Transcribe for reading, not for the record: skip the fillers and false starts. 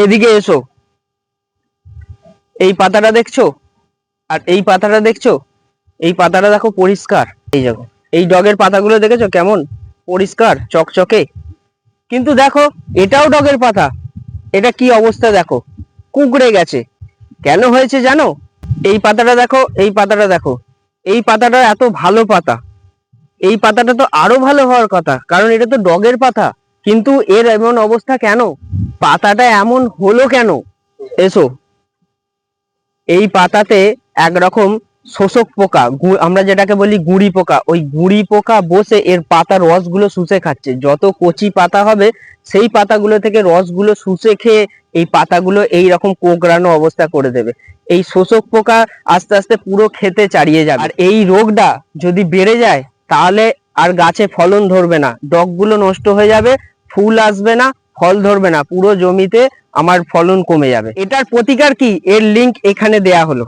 এদিকে এসো। এই পাতাটা দেখছো আর এই পাতাটা দেখছো? এই পাতাটা দেখো পরিষ্কার। এই দেখো, এই ডগের পাতাগুলো দেখেছো কেমন পরিষ্কার চকচকে? কিন্তু দেখো, এটাও ডগের পাতা, এটা কি অবস্থা দেখো, কুঁকড়ে গেছে। কেন হয়েছে জানো? এই পাতাটা দেখো, এই পাতাটা দেখো, এই পাতাটা এত ভালো পাতা, এই পাতাটা তো আরো ভালো হওয়ার কথা, কারণ এটা তো ডগের পাতা। কিন্তু এর এমন অবস্থা কেন? পাতাটা এমন হলো কেন? এসো। এই পাতাতে একরকম শোষক পোকা, আমরা যেটাকে বলি গুঁড়ি পোকা, ওই গুঁড়ি পোকা বসে এর পাতার রসগুলো শুষে খাচ্ছে। যত কচি পাতা হবে সেই পাতাগুলো থেকে রসগুলো শুষে খেয়ে এই পাতাগুলো এই রকম কোঁকড়ানো অবস্থা করে দেবে। এই শোষক পোকা আস্তে আস্তে পুরো খেতে চাড়িয়ে যাবে। আর এই রোগটা যদি বেড়ে যায় তাহলে আর গাছে ফলন ধরবে না, ডগগুলো নষ্ট হয়ে যাবে, ফুল আসবে না, ফল ধরবে না, পুরো জমিতে আমার ফলন কমে যাবে। এটার প্রতিকার কি? এর লিংক এখানে দেয়া হলো।